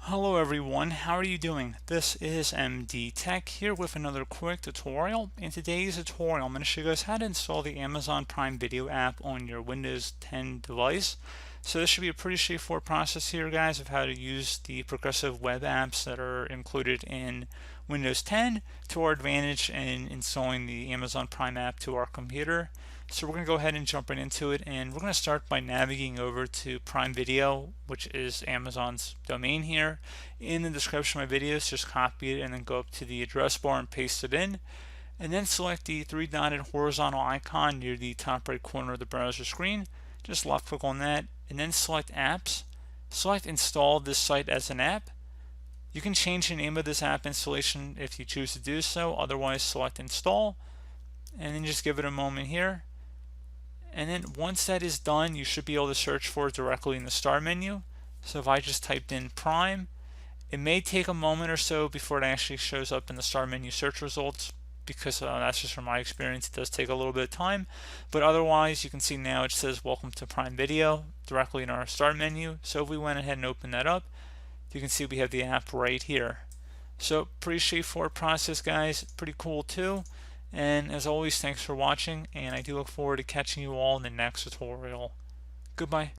Hello everyone, how are you doing? This is MD Tech here with another quick tutorial. In today's tutorial, I'm going to show you guys how to install the Amazon Prime Video app on your Windows 10 device. So this should be a pretty straightforward process here, guys, of how to use the progressive web apps that are included in Windows 10 to our advantage in installing the Amazon Prime app to our computer. So we're going to go ahead and jump right into it, and we're going to start by navigating over to Prime Video, which is Amazon's domain here. In the description of my videos, just copy it and then go up to the address bar and paste it in. And then select the three-dotted horizontal icon near the top right corner of the browser screen. Just left click on that, and then select Apps. Select Install this site as an app. You can change the name of this app installation if you choose to do so. Otherwise, select Install, and then just give it a moment here. And then once that is done, you should be able to search for it directly in the start menu. So if I just typed in Prime, it may take a moment or so before it actually shows up in the start menu search results, because that's just from my experience. It does take a little bit of time, but otherwise you can see now it says welcome to Prime Video directly in our start menu. So if we went ahead and opened that up, you can see we have the app right here. So pretty straightforward process, guys. Pretty cool too. And as always, thanks for watching, and I do look forward to catching you all in the next tutorial. Goodbye.